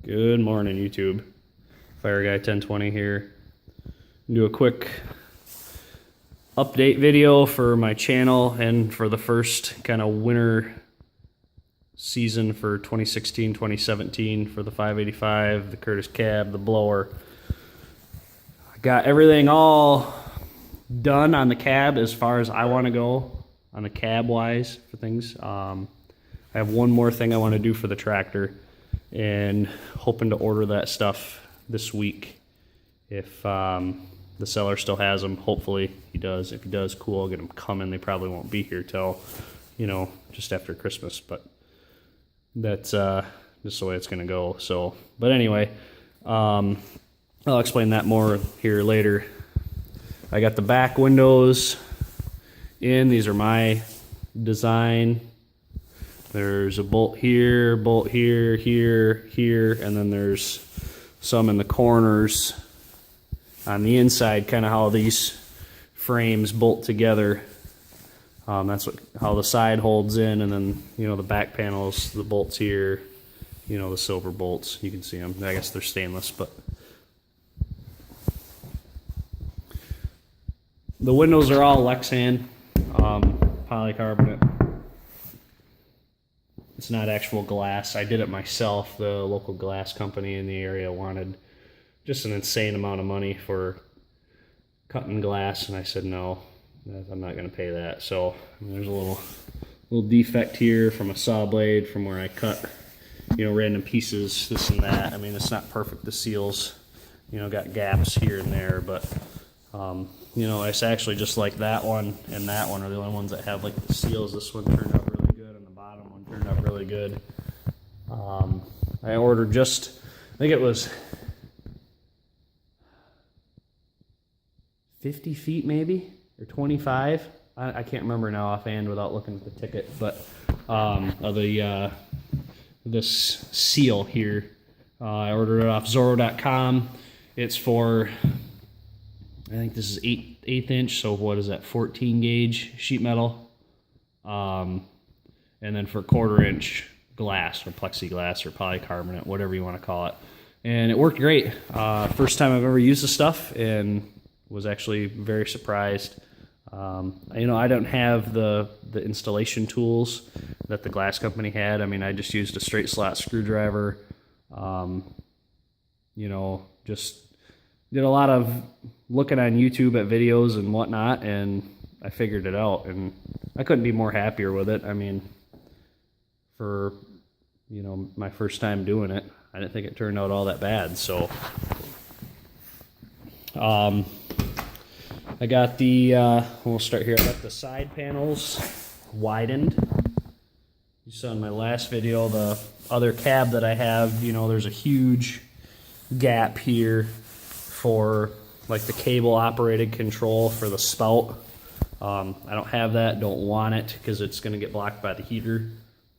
Good morning, YouTube. Fire Guy 1020 here. Do a quick update video for my channel and for the first kind of winter season for 2016-2017 for the 585, the Curtis cab, the blower. I got everything all done on the cab as far as I want to go on the cab wise for things. I have one more thing I want to do for the tractor, and hoping to order that stuff this week if the seller still has them. Hopefully he does. If he does, cool, I'll get them coming. They probably won't be here till, just after Christmas, but that's just the way it's gonna go. So, but anyway, I'll explain that more here later. I got the back windows in. These are my design. There's a bolt here, here, and then there's some in the corners on the inside, kind of how these frames bolt together. That's how the side holds in, and then, the back panels, the bolts here, the silver bolts, you can see them. I guess they're stainless, but the windows are all Lexan, polycarbonate. It's not actual glass. I did it myself. The local glass company in the area wanted just an insane amount of money for cutting glass, and I said no, I'm not going to pay that. So there's a little defect here from a saw blade from where I cut, random pieces, this and that. I mean, it's not perfect. The seals, got gaps here and there, but it's actually just like that one and that one are the only ones that have like the seals. This one turned out really good, and the bottom one turned out really good. I ordered I think it was 50 feet maybe, or 25. I can't remember now offhand without looking at the ticket, but of this seal here. I ordered it off Zorro.com. It's for, I think this is 8/8 inch, so what is that, 14 gauge sheet metal. And then for 1/4 inch glass or plexiglass or polycarbonate, whatever you want to call it. And it worked great. First time I've ever used the stuff, and was actually very surprised. I don't have the installation tools that the glass company had. I mean, I just used a straight slot screwdriver. Just did a lot of looking on YouTube at videos and whatnot, and I figured it out, and I couldn't be more happier with it. I mean, for my first time doing it, I didn't think it turned out all that bad. So I got we'll start here. I got the side panels widened. You saw in my last video the other cab that I have, there's a huge gap here for like the cable operated control for the spout. I don't have that, don't want it, because it's going to get blocked by the heater.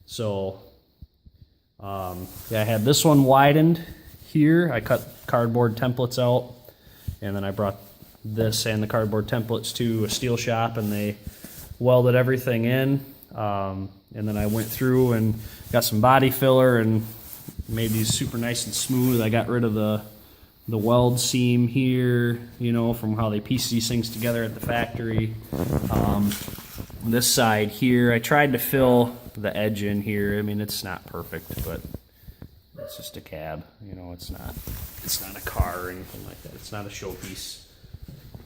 So I had this one widened here. I cut cardboard templates out, and then I brought this and the cardboard templates to a steel shop, and they welded everything in. And then I went through and got some body filler and made these super nice and smooth. I got rid of the weld seam here, from how they piece these things together at the factory. This side here, I tried to fill the edge in here. I mean, it's not perfect, but it's just a cab. It's not a car or anything like that. It's not a showpiece.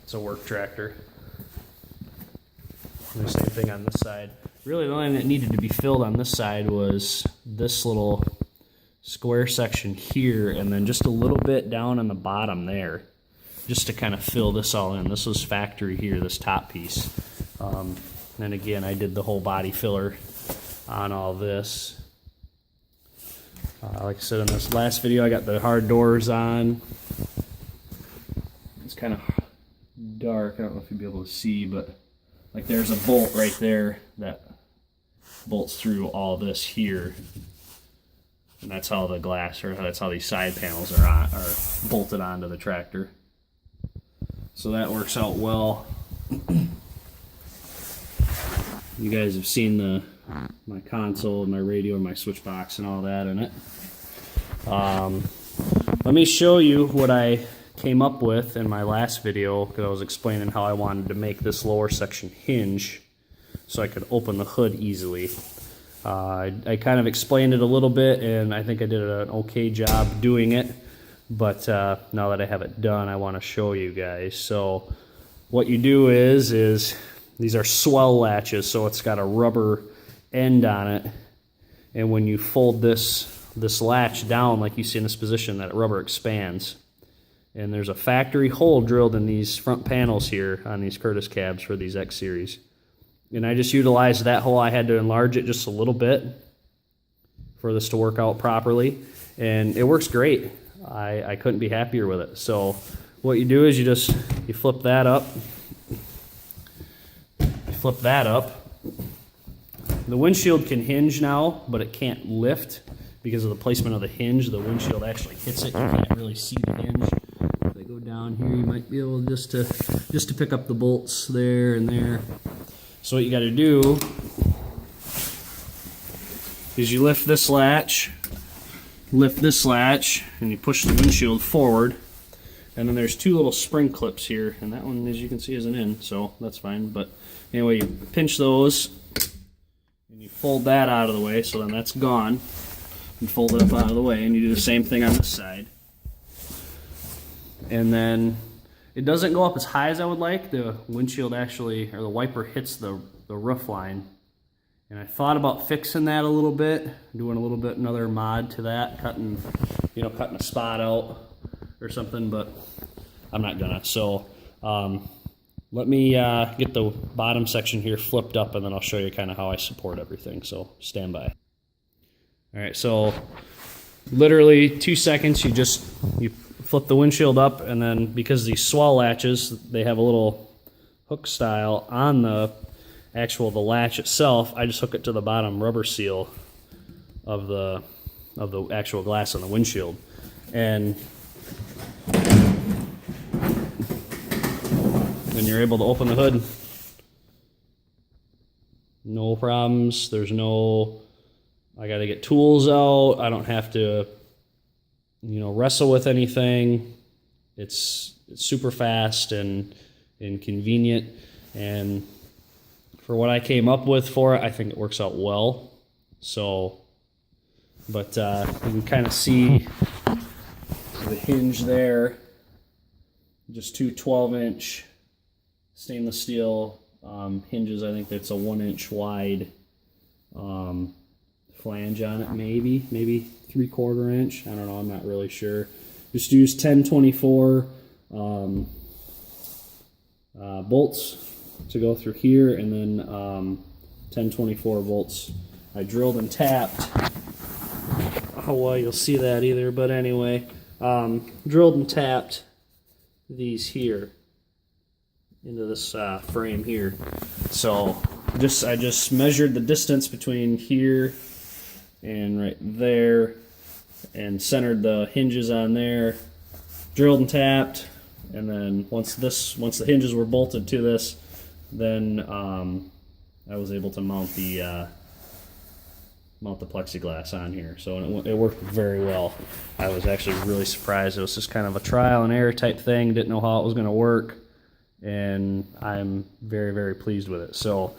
It's a work tractor. And the same thing on this side. Really, the only thing that needed to be filled on this side was this little square section here, and then just a little bit down on the bottom there, just to kind of fill this all in. This was factory here, this top piece. And again, I did the whole body filler on all this. Like I said in this last video, I got the hard doors on. It's kind of dark. I don't know if you'll be able to see, but like there's a bolt right there that bolts through all this here. And that's how the glass, or that's how these side panels are bolted onto the tractor. So that works out well. You guys have seen my console, my radio, and my switch box and all that in it. Let me show you what I came up with in my last video, because I was explaining how I wanted to make this lower section hinge so I could open the hood easily. I kind of explained it a little bit, and I think I did an okay job doing it, but now that I have it done, I want to show you guys. So what you do is these are swell latches, so it's got a rubber end on it, and when you fold this latch down like you see in this position, that rubber expands. And there's a factory hole drilled in these front panels here on these Curtis cabs for these X Series. And I just utilized that hole. I had to enlarge it just a little bit for this to work out properly. And it works great. I couldn't be happier with it. So what you do is you flip that up. You flip that up. The windshield can hinge now, but it can't lift because of the placement of the hinge. The windshield actually hits it. You can't really see the hinge. If I go down here, you might be able just to pick up the bolts there and there. So what you got to do is you lift this latch, and you push the windshield forward. And then there's two little spring clips here, and that one, as you can see, isn't in, so that's fine. But anyway, you pinch those, and you fold that out of the way, so then that's gone. You fold it up out of the way, and you do the same thing on this side. And then it doesn't go up as high as I would like. The windshield actually, or the wiper hits the roof line. And I thought about fixing that a little bit, doing a little bit another mod to that, cutting a spot out or something, but I'm not gonna. So let me get the bottom section here flipped up, and then I'll show you kind of how I support everything. So stand by. All right, so literally 2 seconds, you flip the windshield up, and then because these swell latches, they have a little hook style on the latch itself, I just hook it to the bottom rubber seal of the actual glass on the windshield. And then you're able to open the hood. No problems. There's no, I got to get tools out. I don't have to, wrestle with anything. It's super fast and convenient. And for what I came up with for it, I think it works out well. So, but you can kind of see the hinge there. Just two 12-inch stainless steel hinges. I think that's a 1-inch wide flange on it, maybe 3/4 inch. I don't know, I'm not really sure. Just use 1024 bolts to go through here, and then 1024 volts. I drilled and tapped. Oh well, you'll see that either, but anyway, drilled and tapped these here into this frame here. So I just measured the distance between here and right there, and centered the hinges on there, drilled and tapped, and then once the hinges were bolted to this, then I was able to mount the plexiglass on here. So it worked very well. I was actually really surprised. It was just kind of a trial and error type thing. Didn't know how it was going to work, and I'm very, very pleased with it. So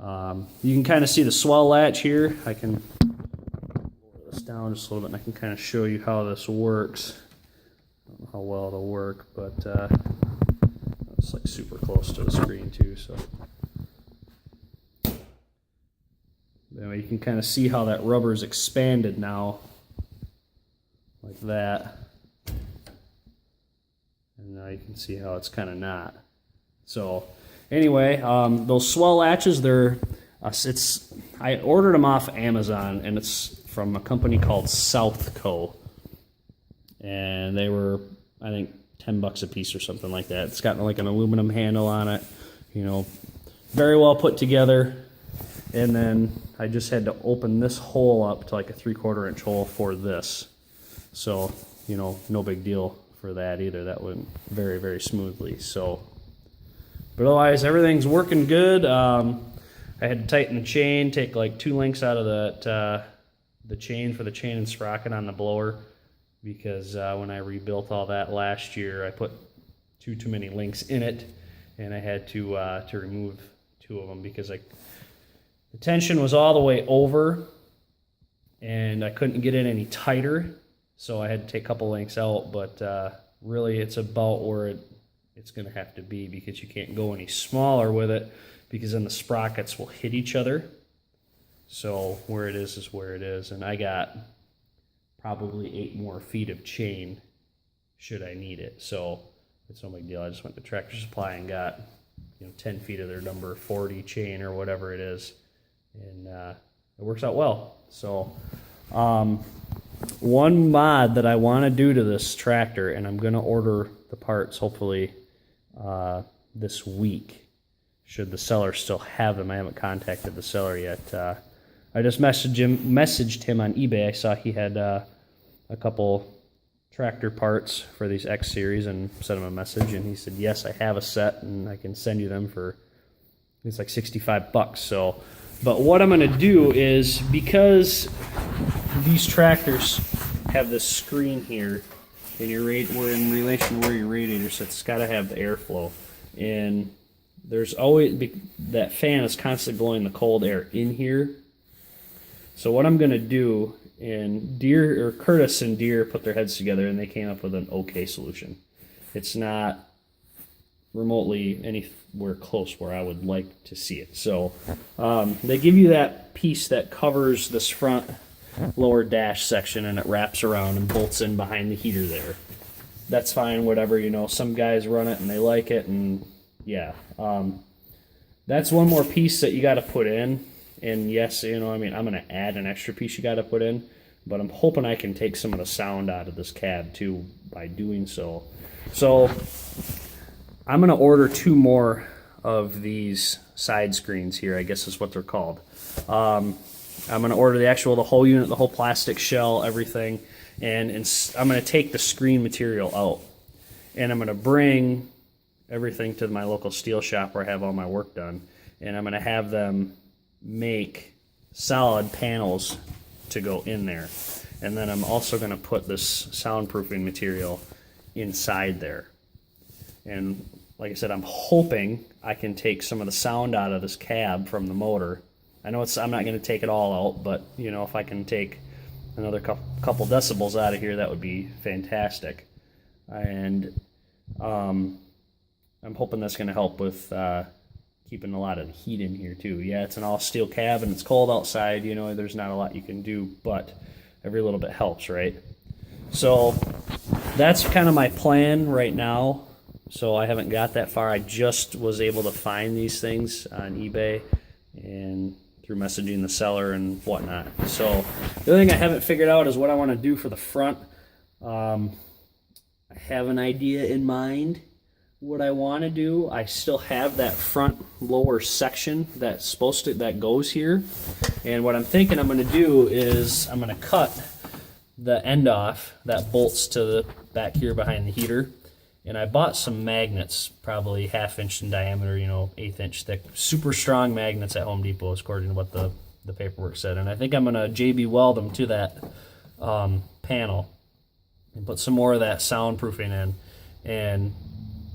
you can kind of see the swell latch here. I can lower this down just a little bit, and I can kind of show you how this works. I don't know how well it'll work, but it's like super close to the screen too. So anyway, you can kind of see how that rubber is expanded now, like that. And now you can see how it's kind of not. So anyway, those swell latches, I ordered them off Amazon, and it's from a company called Southco. And they were, I think, $10 a piece or something like that. It's got like an aluminum handle on it, very well put together. And then I just had to open this hole up to like a 3/4 inch hole for this. So, no big deal for that either. That went very, very smoothly. So, but otherwise, everything's working good. I had to tighten the chain, take like 2 links out of the chain for the chain and sprocket on the blower. because when I rebuilt all that last year, I put too many links in it, and I had to remove 2 of them because the tension was all the way over, and I couldn't get it any tighter, so I had to take a couple links out. But really, it's about where it's going to have to be, because you can't go any smaller with it, because then the sprockets will hit each other. So where it is where it is, and I got probably 8 more feet of chain should I need it. So it's no big deal. I just went to Tractor Supply and got 10 feet of their number 40 chain or whatever it is, and it works out well. So one mod that I want to do to this tractor, and I'm going to order the parts hopefully this week, should the seller still have them. I haven't contacted the seller yet. I just messaged him on eBay. I saw he had a couple tractor parts for these X series, and sent him a message, and he said, yes, I have a set and I can send you them for, it's like $65. So, but what I'm going to do is, because these tractors have this screen here, and we're in relation to where your radiator sits, it's got to have the airflow, and there's always, that fan is constantly blowing the cold air in here. So what I'm going to do, and Curtis and Deere put their heads together, and they came up with an okay solution. It's not remotely anywhere close where I would like to see it. So they give you that piece that covers this front lower dash section, and it wraps around and bolts in behind the heater there. That's fine, whatever, some guys run it and they like it, and yeah. That's one more piece that you got to put in. And yes, I'm going to add an extra piece you got to put in, but I'm hoping I can take some of the sound out of this cab too by doing so. So I'm going to order 2 more of these side screens here, I guess is what they're called. I'm going to order the whole unit, the whole plastic shell, everything, and I'm going to take the screen material out, and I'm going to bring everything to my local steel shop where I have all my work done, and I'm going to have them make solid panels to go in there. And then I'm also going to put this soundproofing material inside there. And like I said, I'm hoping I can take some of the sound out of this cab from the motor. I know I'm not going to take it all out, but if I can take another couple decibels out of here, that would be fantastic. And I'm hoping that's going to help with keeping a lot of heat in here too. Yeah, it's an all steel cab and it's cold outside, there's not a lot you can do, but every little bit helps, right? So that's kind of my plan right now. So I haven't got that far. I just was able to find these things on eBay and through messaging the seller and whatnot. So the other thing I haven't figured out is what I want to do for the front. I have an idea in mind what I want to do. I still have that front lower section that goes here, and what I'm thinking I'm going to do is I'm going to cut the end off that bolts to the back here behind the heater, and I bought some magnets, probably 1/2 inch in diameter, 1/8 inch thick, super strong magnets at Home Depot according to what the paperwork said, and I think I'm going to JB weld them to that panel and put some more of that soundproofing in and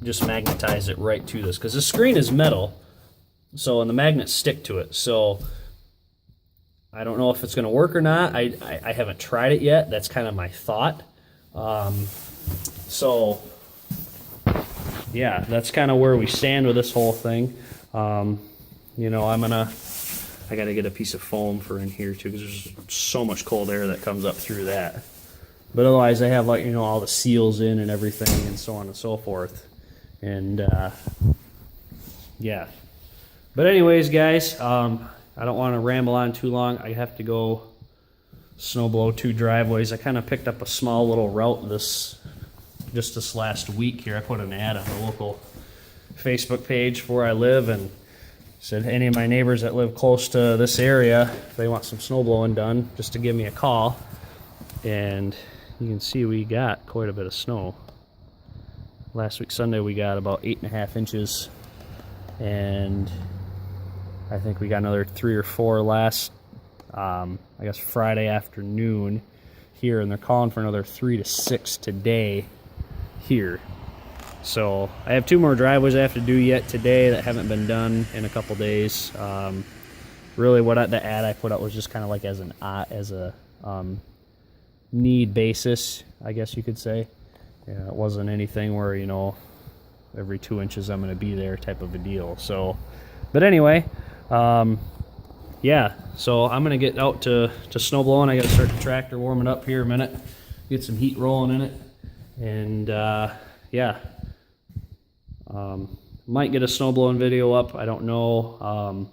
just magnetize it right to this, because the screen is metal, and the magnets stick to it. So I don't know if it's going to work or not. I haven't tried it yet. That's kind of my thought. So yeah, that's kind of where we stand with this whole thing. I got to get a piece of foam for in here too, because there's so much cold air that comes up through that. But otherwise, I have all the seals in and everything, and so on and so forth. And yeah. But anyways, guys, I don't want to ramble on too long. I have to go snow blow 2 driveways. I kind of picked up a small little route just this last week here. I put an ad on the local Facebook page for where I live, and said any of my neighbors that live close to this area, if they want some snow blowing done, just to give me a call. And you can see we got quite a bit of snow. Last week Sunday we got about 8.5 inches, and I think we got another 3 or 4 last I guess Friday afternoon here, and they're calling for another 3 to 6 today here. So I have 2 more driveways I have to do yet today that haven't been done in a couple days. Really, the ad I put out was just kind of like as a need basis, I guess you could say. Yeah, it wasn't anything where, you know, every 2 inches I'm going to be there type of a deal. So, but anyway, yeah, so I'm going to get out to snow blowing. I got to start the tractor warming up here a minute, get some heat rolling in it, and yeah, might get a snow blowing video up. I don't know.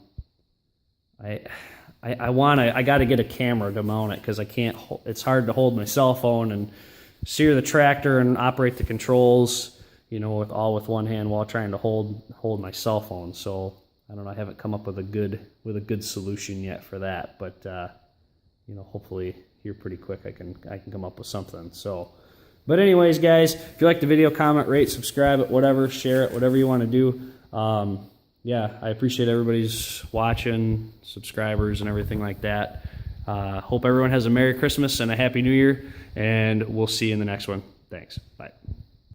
I got to get a camera to mount it because I can't. It's hard to hold my cell phone and steer the tractor and operate the controls, you know, with one hand while trying to hold my cell phone. So I don't know. I haven't come up with a good solution yet for that, but you know, hopefully here pretty quick I can come up with something. So, but anyways, guys, if you like the video, comment, rate, subscribe it, whatever, share it, whatever you want to do. Yeah, I appreciate everybody's watching, subscribers, and everything like that. Hope everyone has a Merry Christmas and a Happy New Year, and we'll see you in the next one. Thanks. Bye.